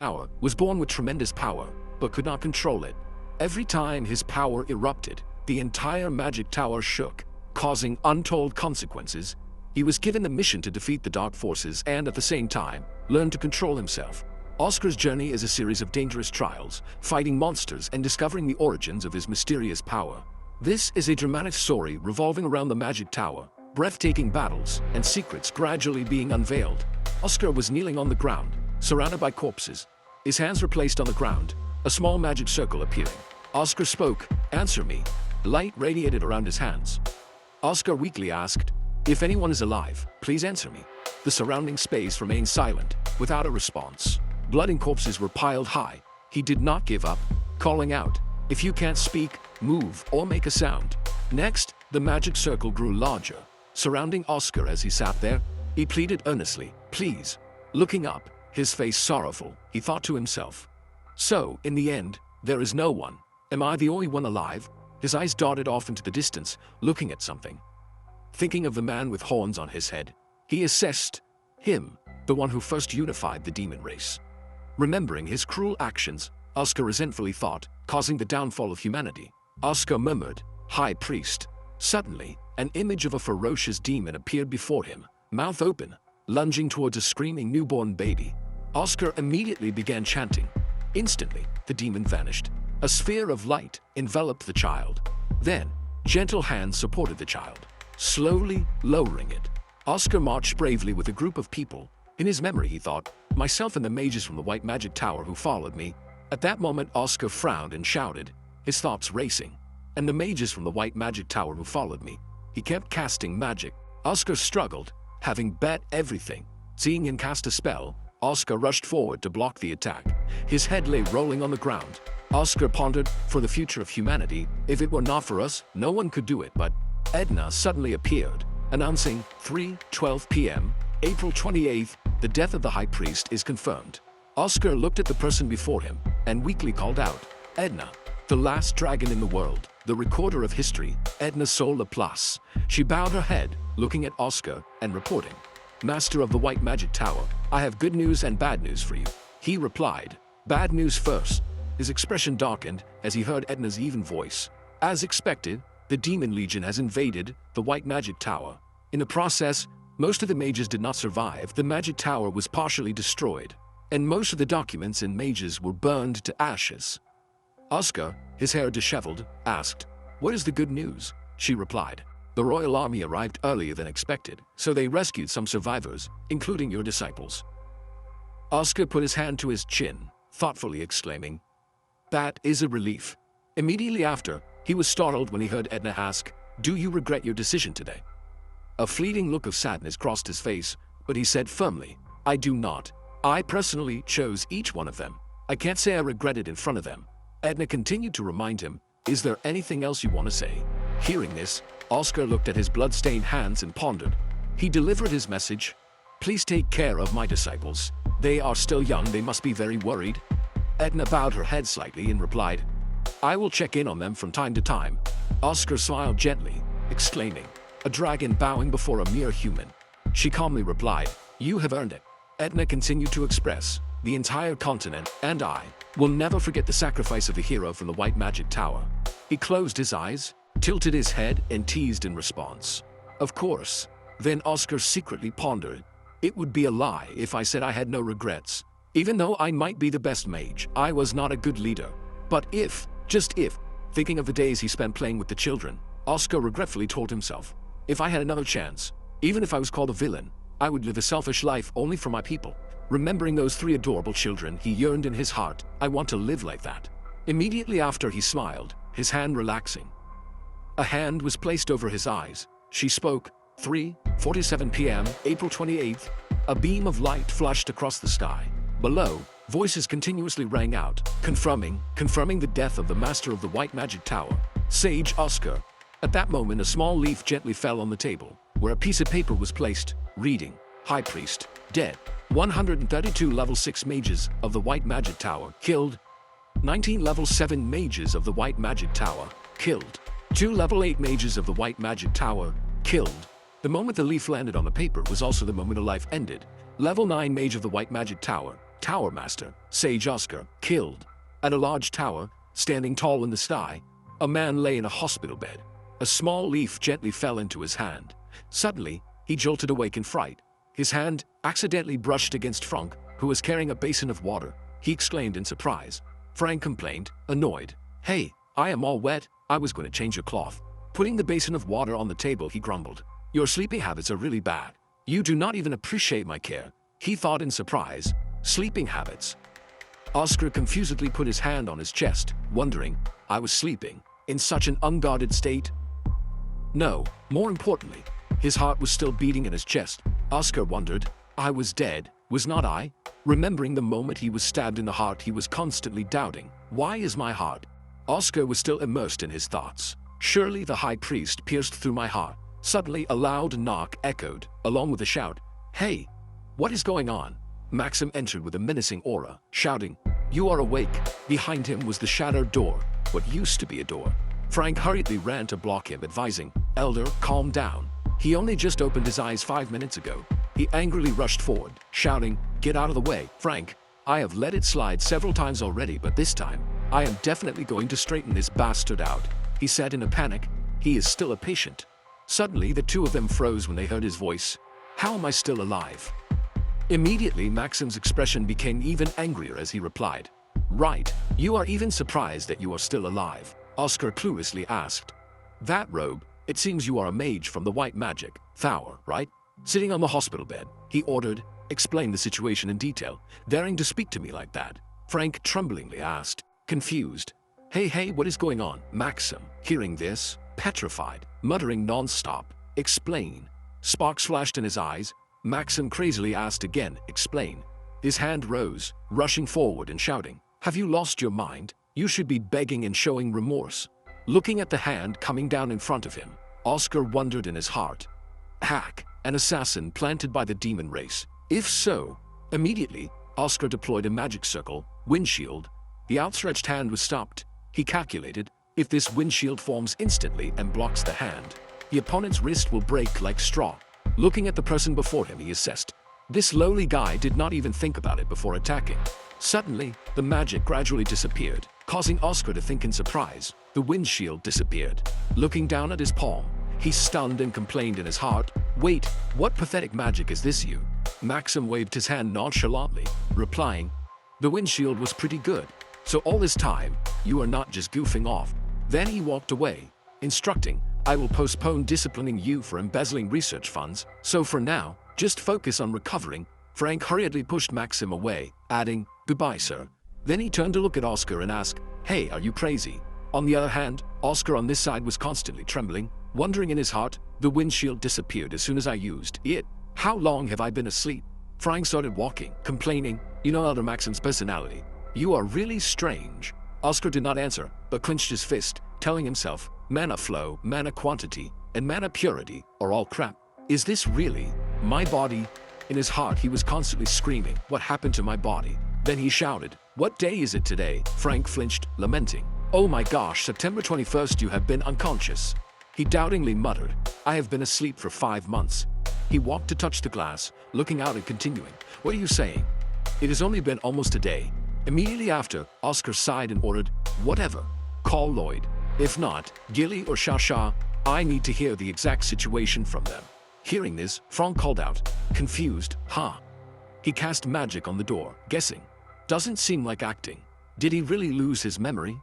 Tower was born with tremendous power, but could not control it. Every time his power erupted, the entire magic tower shook, causing untold consequences. He was given the mission to defeat the dark forces and, at the same time, learn to control himself. Oscar's journey is a series of dangerous trials, fighting monsters and discovering the origins of his mysterious power. This is a dramatic story revolving around the magic tower, breathtaking battles, and secrets gradually being unveiled. Oscar was kneeling on the ground, surrounded by corpses. His hands were placed on the ground, a small magic circle appearing. Oscar spoke, "Answer me." Light radiated around his hands. Oscar weakly asked, "If anyone is alive, please answer me." The surrounding space remained silent, without a response. Blood and corpses were piled high. He did not give up, calling out, "If you can't speak, move, or make a sound." Next, the magic circle grew larger, surrounding Oscar as he sat there. He pleaded earnestly, "Please." Looking up, his face sorrowful, he thought to himself, "So, in the end, there is no one. Am I the only one alive?" His eyes darted off into the distance, looking at something. Thinking of the man with horns on his head, he assessed him, the one who first unified the demon race. Remembering his cruel actions, Oscar resentfully thought, causing the downfall of humanity. Oscar murmured, "High Priest." Suddenly, an image of a ferocious demon appeared before him, mouth open, lunging towards a screaming newborn baby. Oscar immediately began chanting. Instantly, the demon vanished. A sphere of light enveloped the child. Then, gentle hands supported the child, slowly lowering it. Oscar marched bravely with a group of people. In his memory, he thought, "Myself and the mages from the White Magic Tower who followed me." At that moment, Oscar frowned and shouted, his thoughts racing. "And the mages from the White Magic Tower who followed me." He kept casting magic. Oscar struggled, having bet everything. Seeing him cast a spell, Oscar rushed forward to block the attack. His head lay rolling on the ground. Oscar pondered, for the future of humanity, if it were not for us, no one could do it. But Edna suddenly appeared, announcing 3:12 p.m., April 28th, the death of the High Priest is confirmed. Oscar looked at the person before him and weakly called out, "Edna, the last dragon in the world, the recorder of history, Edna Sol Laplace." She bowed her head, looking at Oscar and reporting, "Master of the White Magic Tower, I have good news and bad news for you." He replied, "Bad news first." His expression darkened as he heard Edna's even voice. As expected, the Demon Legion has invaded the White Magic Tower. In the process, most of the mages did not survive. The magic tower was partially destroyed, and most of the documents and mages were burned to ashes. Oscar, his hair disheveled, asked, "What is the good news?" She replied, "The royal army arrived earlier than expected, so they rescued some survivors, including your disciples." Oscar put his hand to his chin, thoughtfully exclaiming, "That is a relief." Immediately after, he was startled when he heard Edna ask, "Do you regret your decision today?" A fleeting look of sadness crossed his face, but he said firmly, "I do not. I personally chose each one of them. I can't say I regret it in front of them." Edna continued to remind him, "Is there anything else you want to say?" Hearing this, Oscar looked at his blood-stained hands and pondered. He delivered his message, "Please take care of my disciples. They are still young, they must be very worried." Edna bowed her head slightly and replied, "I will check in on them from time to time." Oscar smiled gently, exclaiming, "A dragon bowing before a mere human." She calmly replied, "You have earned it." Edna continued to express, "The entire continent and I will never forget the sacrifice of a hero from the White Magic Tower." He closed his eyes, tilted his head, and teased in response, "Of course." Then Oscar secretly pondered, "It would be a lie if I said I had no regrets. Even though I might be the best mage, I was not a good leader. But if, just if," thinking of the days he spent playing with the children, Oscar regretfully told himself, "If I had another chance, even if I was called a villain, I would live a selfish life only for my people." Remembering those 3 adorable children, he yearned in his heart, "I want to live like that." Immediately after, he smiled, his hand relaxing. A hand was placed over his eyes. She spoke, 3:47 p.m., April 28th. A beam of light flashed across the sky. Below, voices continuously rang out, confirming the death of the master of the White Magic Tower, Sage Oscar. At that moment, a small leaf gently fell on the table, where a piece of paper was placed, reading, "High Priest, dead. 132 level 6 mages of the White Magic Tower, killed. 19 level 7 mages of the White Magic Tower, killed. 2 level 8 mages of the White Magic Tower, killed." The moment the leaf landed on the paper was also the moment a life ended. Level 9 mage of the White Magic Tower, Tower Master, Sage Oscar, killed. At a large tower, standing tall in the sky, a man lay in a hospital bed. A small leaf gently fell into his hand. Suddenly, he jolted awake in fright. His hand accidentally brushed against Frank, who was carrying a basin of water. He exclaimed in surprise. Frank complained, annoyed. "Hey, I am all wet, I was going to change your cloth." Putting the basin of water on the table, he grumbled. "Your sleeping habits are really bad. You do not even appreciate my care," he thought in surprise. Sleeping habits. Oscar confusedly put his hand on his chest, wondering, I was sleeping, in such an unguarded state? No, more importantly, his heart was still beating in his chest. Oscar wondered, I was dead, was not I? Remembering the moment he was stabbed in the heart, he was constantly doubting, why is my heart? Oscar was still immersed in his thoughts. Surely the high priest pierced through my heart. Suddenly a loud knock echoed, along with a shout. Hey, what is going on? Maxim entered with a menacing aura, shouting, You are awake. Behind him was the shattered door, what used to be a door. Frank hurriedly ran to block him, advising, Elder, calm down. He only just opened his eyes 5 minutes ago. He angrily rushed forward, shouting, Get out of the way, Frank. I have let it slide several times already, but this time, I am definitely going to straighten this bastard out, he said in a panic. He is still a patient. Suddenly, the two of them froze when they heard his voice. How am I still alive? Immediately, Maxim's expression became even angrier as he replied, Right, you are even surprised that you are still alive, Oscar cluelessly asked. That robe, it seems you are a mage from the white magic, Tower, right? Sitting on the hospital bed, he ordered, explain the situation in detail, daring to speak to me like that. Frank tremblingly asked, confused, Hey, what is going on? Maxim, hearing this, petrified, muttering non-stop, explain. Sparks flashed in his eyes. Maxim crazily asked again, explain. His hand rose, rushing forward and shouting, Have you lost your mind? You should be begging and showing remorse. Looking at the hand coming down in front of him, Oscar wondered in his heart. Hack, an assassin planted by the demon race. If so, immediately, Oscar deployed a magic circle, windshield. The outstretched hand was stopped. He calculated, if this windshield forms instantly and blocks the hand, the opponent's wrist will break like straw. Looking at the person before him, he assessed. This lowly guy did not even think about it before attacking. Suddenly, the magic gradually disappeared, causing Oscar to think in surprise. The windshield disappeared. Looking down at his palm, he stunned and complained in his heart, Wait, what pathetic magic is this you? Maxim waved his hand nonchalantly, replying, The windshield was pretty good. So all this time, you are not just goofing off. Then he walked away, instructing, I will postpone disciplining you for embezzling research funds, so for now, just focus on recovering. Frank hurriedly pushed Maxim away, adding, Goodbye, sir. Then he turned to look at Oscar and asked, Hey, are you crazy? On the other hand, Oscar on this side was constantly trembling, wondering in his heart, the windshield disappeared as soon as I used it. How long have I been asleep? Frank started walking, complaining, You know Elder Maxim's personality. You are really strange. Oscar did not answer, but clenched his fist, telling himself, Mana flow, mana quantity, and mana purity are all crap. Is this really my body? In his heart, he was constantly screaming, What happened to my body? Then he shouted, What day is it today? Frank flinched, lamenting, Oh my gosh, September 21st, you have been unconscious. He doubtingly muttered, I have been asleep for 5 months. He walked to touch the glass, looking out and continuing, What are you saying? It has only been almost a day. Immediately after, Oscar sighed and ordered, Whatever. Call Lloyd. If not, Gilly or Shasha, I need to hear the exact situation from them. Hearing this, Frank called out, confused, Huh? He cast magic on the door, guessing. Doesn't seem like acting. Did he really lose his memory?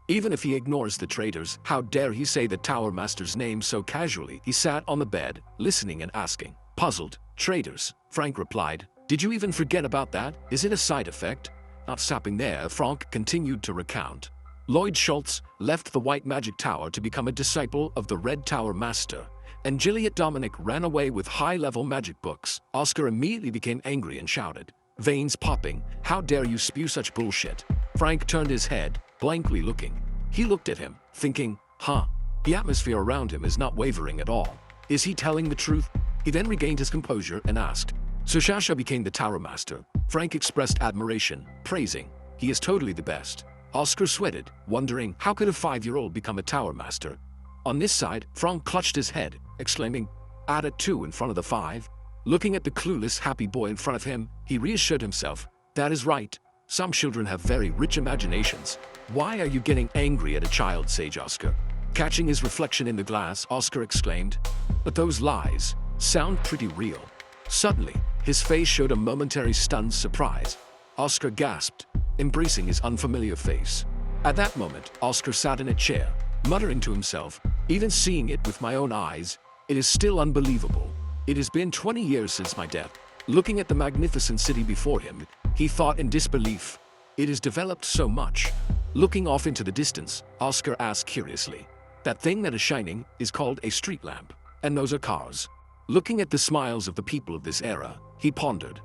Even if he ignores the traitors, how dare he say the Tower Master's name so casually? He sat on the bed, listening and asking. Puzzled, traitors, Frank replied. Did you even forget about that? Is it a side effect? Not stopping there, Frank continued to recount. Lloyd Schultz left the White Magic Tower to become a disciple of the Red Tower Master, and Juliet Dominic ran away with high-level magic books. Oscar immediately became angry and shouted, veins popping, How dare you spew such bullshit? Frank turned his head, blankly looking. He looked at him, thinking, Huh? The atmosphere around him is not wavering at all. Is he telling the truth? He then regained his composure and asked. So Shasha became the Tower Master. Frank expressed admiration, praising, He is totally the best. Oscar sweated, wondering how could a 5-year-old become a Tower Master. On this side, Frank clutched his head, exclaiming, Add a 2 in front of the 5. Looking at the clueless, happy boy in front of him, he reassured himself, That is right. Some children have very rich imaginations. Why are you getting angry at a child, sage Oscar? Catching his reflection in the glass, Oscar exclaimed, "But those lies sound pretty real." Suddenly, his face showed a momentary stunned surprise. Oscar gasped, embracing his unfamiliar face. At that moment, Oscar sat in a chair, muttering to himself, "Even seeing it with my own eyes, it is still unbelievable. It has been 20 years since my death." Looking at the magnificent city before him, he thought in disbelief, "It has developed so much." Looking off into the distance, Oscar asked curiously, "That thing that is shining is called a street lamp, and those are cars." Looking at the smiles of the people of this era, he pondered,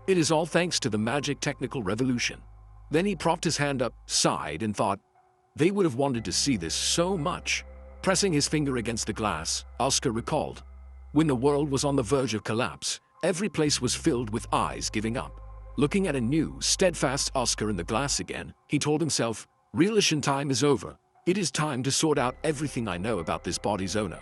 "It is all thanks to the magic technical revolution." Then he propped his hand up, sighed, and thought, "They would have wanted to see this so much." Pressing his finger against the glass, Oscar recalled, when the world was on the verge of collapse, every place was filled with eyes giving up. Looking at a new, steadfast Oscar in the glass again, he told himself, "Realisation time is over. It is time to sort out everything I know about this body's owner."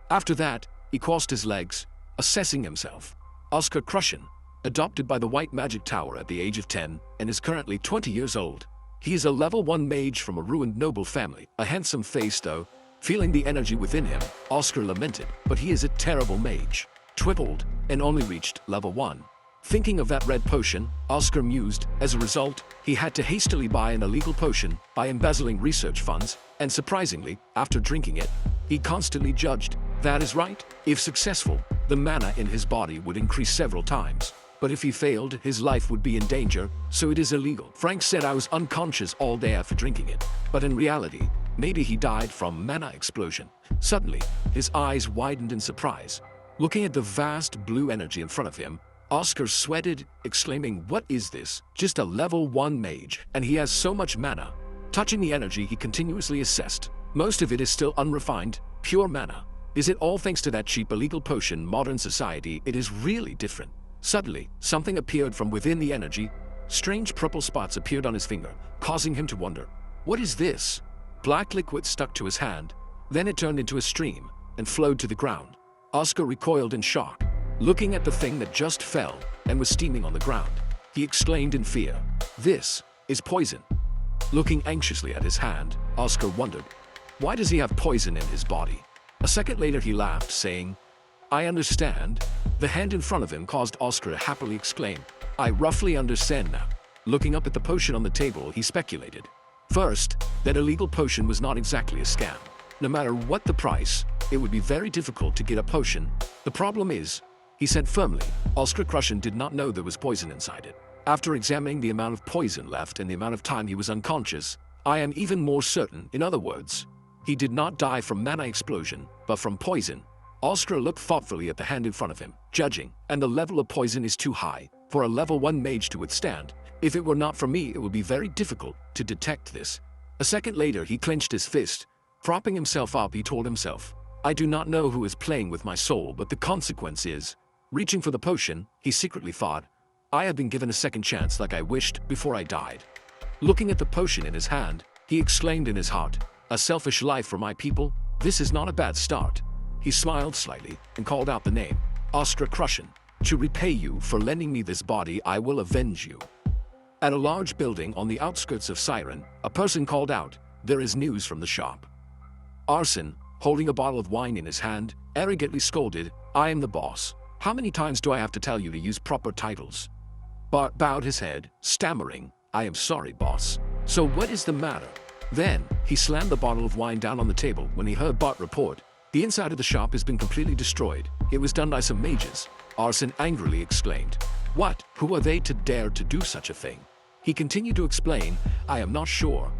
After that, he crossed his legs, assessing himself. Oscar Crushen, adopted by the White Magic Tower at the age of 10, and is currently 20 years old. He is a level 1 mage from a ruined noble family, a handsome face though. Feeling the energy within him, Oscar lamented, "But he is a terrible mage. Tripled, and only reached level 1. Thinking of that red potion, Oscar mused. As a result, he had to hastily buy an illegal potion by embezzling research funds, and surprisingly, after drinking it, he constantly judged. That is right. If successful, the mana in his body would increase several times. But if he failed, his life would be in danger, so it is illegal. Frank said I was unconscious all day after drinking it. But in reality, maybe he died from mana explosion." Suddenly, his eyes widened in surprise. Looking at the vast blue energy in front of him, Oscar sweated, exclaiming, "What is this? Just a level 1 mage, and he has so much mana." Touching the energy, he continuously assessed. Most of it is still unrefined, pure mana. Is it all thanks to that cheap illegal potion? Modern society, it is really different. Suddenly, something appeared from within the energy. Strange purple spots appeared on his finger, causing him to wonder, "What is this?" Black liquid stuck to his hand. Then it turned into a stream and flowed to the ground. Oscar recoiled in shock, looking at the thing that just fell and was steaming on the ground. He exclaimed in fear, "This is poison." Looking anxiously at his hand, Oscar wondered, why does he have poison in his body? A second later he laughed, saying, "I understand." The hand in front of him caused Oscar to happily exclaim, "I roughly understand now." Looking up at the potion on the table, he speculated. First, that illegal potion was not exactly a scam. No matter what the price, it would be very difficult to get a potion. The problem is, he said firmly, Oscar Crushen did not know there was poison inside it. After examining the amount of poison left and the amount of time he was unconscious, I am even more certain. In other words, he did not die from mana explosion, but from poison. Oscar looked thoughtfully at the hand in front of him, judging, and the level of poison is too high for a level 1 mage to withstand. If it were not for me, it would be very difficult to detect this. A second later, he clenched his fist. Propping himself up, he told himself, "I do not know who is playing with my soul, but the consequence is..." Reaching for the potion, he secretly thought, "I have been given a second chance like I wished before I died." Looking at the potion in his hand, he exclaimed in his heart, "A selfish life for my people? This is not a bad start." He smiled slightly and called out the name, "Oscar Crushen. To repay you for lending me this body, I will avenge you." At a large building on the outskirts of Siren, a person called out, "There is news from the shop." Arson, holding a bottle of wine in his hand, arrogantly scolded, "I am the boss. How many times do I have to tell you to use proper titles?" Bart bowed his head, stammering, "I am sorry, boss. So what is the matter?" Then, he slammed the bottle of wine down on the table when he heard Bart report, "The inside of the shop has been completely destroyed. It was done by some mages." Arson angrily exclaimed, "What? Who are they to dare to do such a thing?" He continued to explain, "I am not sure,